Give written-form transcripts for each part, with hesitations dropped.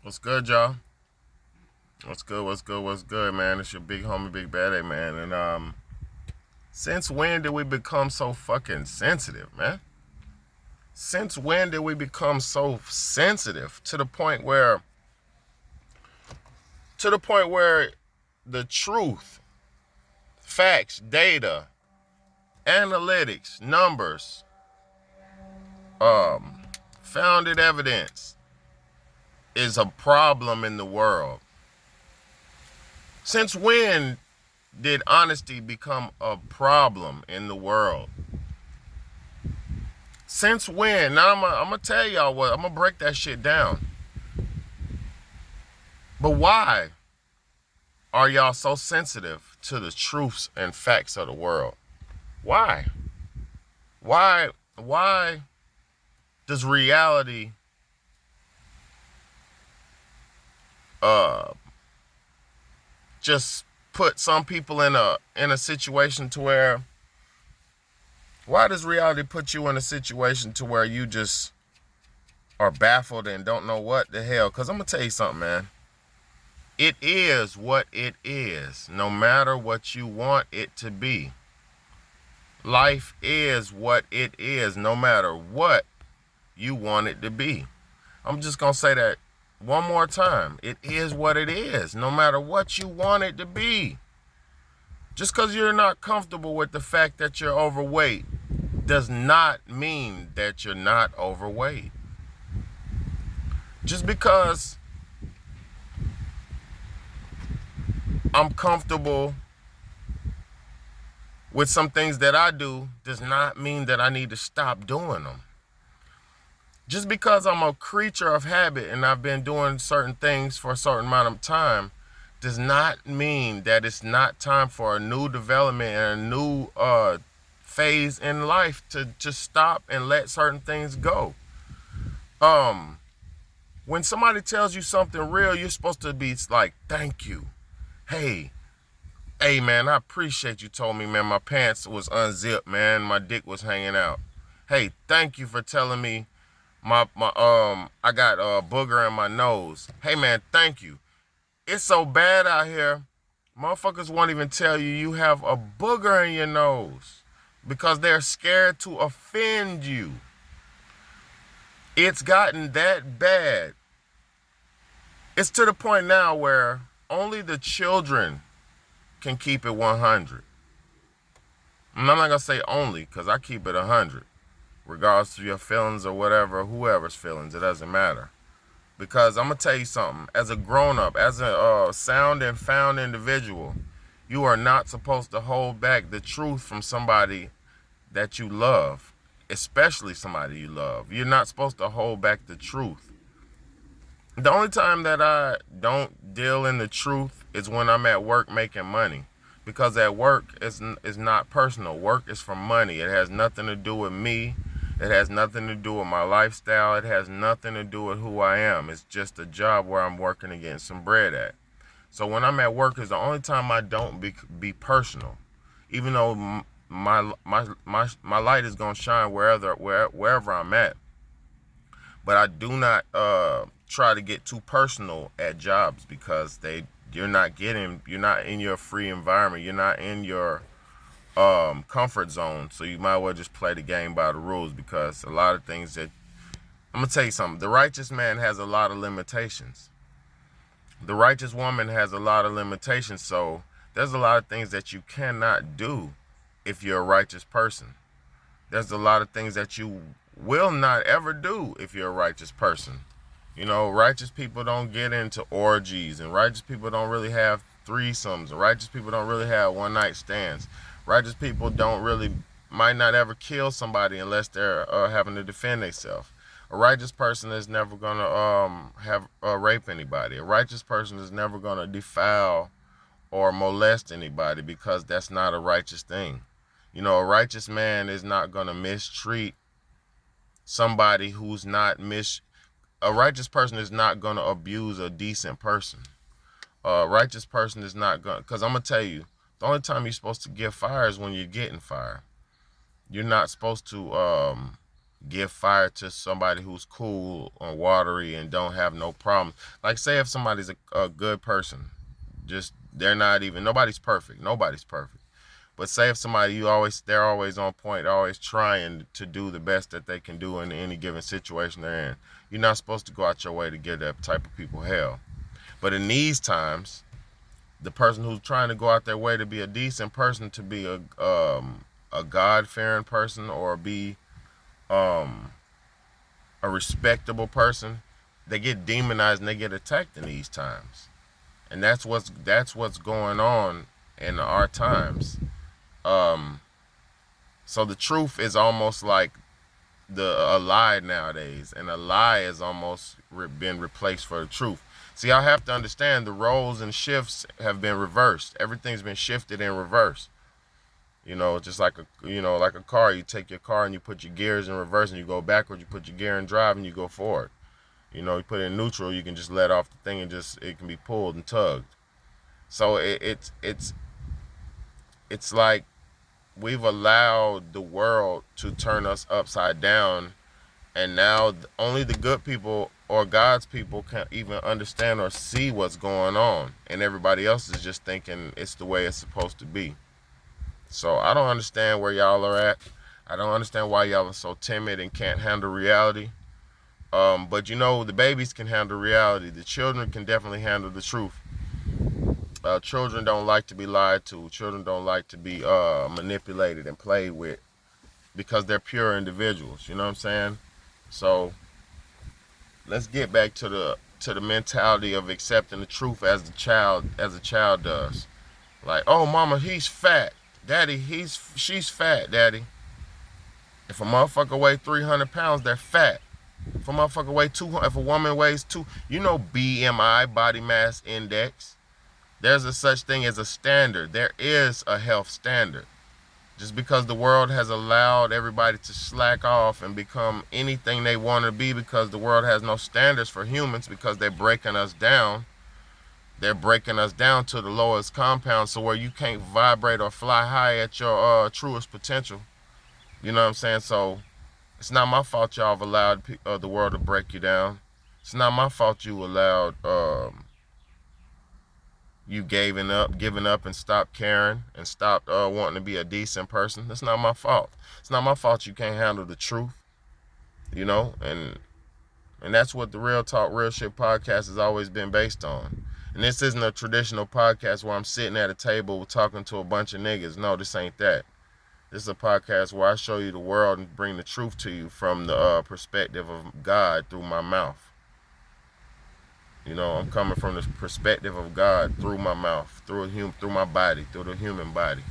What's good, y'all? What's good? What's good? What's good, man? It's your big homie, Big Bad A, man. And since when did we become so fucking sensitive, man? Since when did we become so sensitive to the point where the truth, facts, data, analytics, numbers, um, founded evidence is a problem in the world? Since when did honesty become a problem in the world? Since when? Now I'm gonna tell y'all what. I'm gonna break that shit down. But why are y'all so sensitive to the truths and facts of the world? Why? Why does reality uh just put some people in a situation to where why does reality put you in a situation to where you just are baffled and don't know what the hell? Cause I'm gonna tell you something, man. It is what it is, no matter what you want it to be. Life is what it is, no matter what you want it to be. I'm just going to say that one more time. It is what it is, no matter what you want it to be. Just because you're not comfortable with the fact that you're overweight does not mean that you're not overweight. Just because I'm comfortable with some things that I do does not mean that I need to stop doing them. Just because I'm a creature of habit and I've been doing certain things for a certain amount of time does not mean that it's not time for a new development and a new phase in life to just stop and let certain things go. When somebody tells you something real, you're supposed to be like, thank you. Hey, man, I appreciate you told me, man, my pants was unzipped, man, my dick was hanging out. Hey, thank you for telling me I got a booger in my nose. Hey, man, thank you. It's so bad out here, motherfuckers won't even tell you you have a booger in your nose because they're scared to offend you. It's gotten that bad. It's to the point now where only the children can keep it 100. I'm not gonna say only, because I keep it 100. Regardless of your feelings or whatever, whoever's feelings, it doesn't matter. Because I'm gonna tell you something, as a grown-up, as a sound and found individual, you are not supposed to hold back the truth from somebody that you love, especially somebody you love. You're not supposed to hold back the truth. The only time that I don't deal in the truth is when I'm at work making money. Because at work is not personal. Work is for money. It has nothing to do with me. It has nothing to do with my lifestyle. It has nothing to do with who I am. It's just a job where I'm working to get some bread at. So when I'm at work is the only time I don't be personal. Even though my light is gonna shine wherever I'm at. But I do not try to get too personal at jobs because you're not in your free environment. You're not in your comfort zone. So you might as well just play the game by the rules, because a lot of things that I'm gonna tell you something. The righteous man has a lot of limitations. The righteous woman has a lot of limitations. So there's a lot of things that you cannot do if you're a righteous person. There's a lot of things that you will not ever do if you're a righteous person. You know, righteous people don't get into orgies, and righteous people don't really have threesomes, and righteous people don't really have one night stands. Righteous people might not ever kill somebody unless they're having to defend themselves. A righteous person is never gonna have rape anybody. A righteous person is never gonna defile or molest anybody, because that's not a righteous thing. You know, a righteous man is not gonna mistreat somebody who's not a righteous person is not going to abuse a decent person. A righteous person is not going to, because I'm going to tell you, the only time you're supposed to get fire is when you're getting fire. You're not supposed to give fire to somebody who's cool or watery and don't have no problems. Like, say if somebody's a good person, just nobody's perfect. Nobody's perfect. But say if somebody they're always on point, always trying to do the best that they can do in any given situation they're in. You're not supposed to go out your way to give that type of people hell. But in these times, the person who's trying to go out their way to be a decent person, to be a God-fearing person, or be a respectable person, they get demonized and they get attacked in these times. And that's what's going on in our times. So the truth is almost like a lie nowadays, and a lie has almost been replaced for the truth. See, I have to understand the roles and shifts have been reversed. Everything's been shifted in reverse. Just like a car. You take your car and you put your gears in reverse, and you go backwards. You put your gear in drive and you go forward. You put it in neutral. You can just let off the thing and it can be pulled and tugged. So it's like we've allowed the world to turn us upside down, and now only the good people or God's people can't even understand or see what's going on, and everybody else is just thinking it's the way it's supposed to be. So I don't understand where y'all are at. I don't understand why y'all are so timid and can't handle reality. But the babies can handle reality. The children can definitely handle the truth. Children don't like to be lied to. Children don't like to be manipulated and played with, because they're pure individuals. You know what I'm saying? So let's get back to the mentality of accepting the truth as a child does. Like, oh, mama, he's fat. Daddy, she's fat, daddy. If a motherfucker weighs 300 pounds, they're fat. If a motherfucker weighs 200, if a woman weighs BMI, body mass index. There's a such thing as a standard. There is a health standard. Just because the world has allowed everybody to slack off and become anything they want to be, because the world has no standards for humans, because they're breaking us down. They're breaking us down to the lowest compound, so where you can't vibrate or fly high at your truest potential. You know what I'm saying? So it's not my fault y'all have allowed the world to break you down. It's not my fault you allowed you giving up and stopped caring and stopped wanting to be a decent person. That's not my fault. It's not my fault you can't handle the truth, and that's what the Real Talk, Real Shit podcast has always been based on. And this isn't a traditional podcast where I'm sitting at a table talking to a bunch of niggas. No, this ain't that. This is a podcast where I show you the world and bring the truth to you from the perspective of God through my mouth. I'm coming from the perspective of God through my mouth, through my body, through the human body.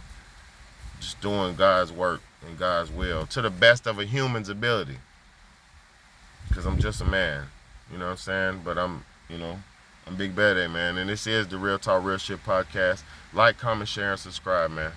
Just doing God's work and God's will to the best of a human's ability. Because I'm just a man, you know what I'm saying? But I'm Big Bad A, man. And this is the Real Talk, Real Shit podcast. Like, comment, share, and subscribe, man.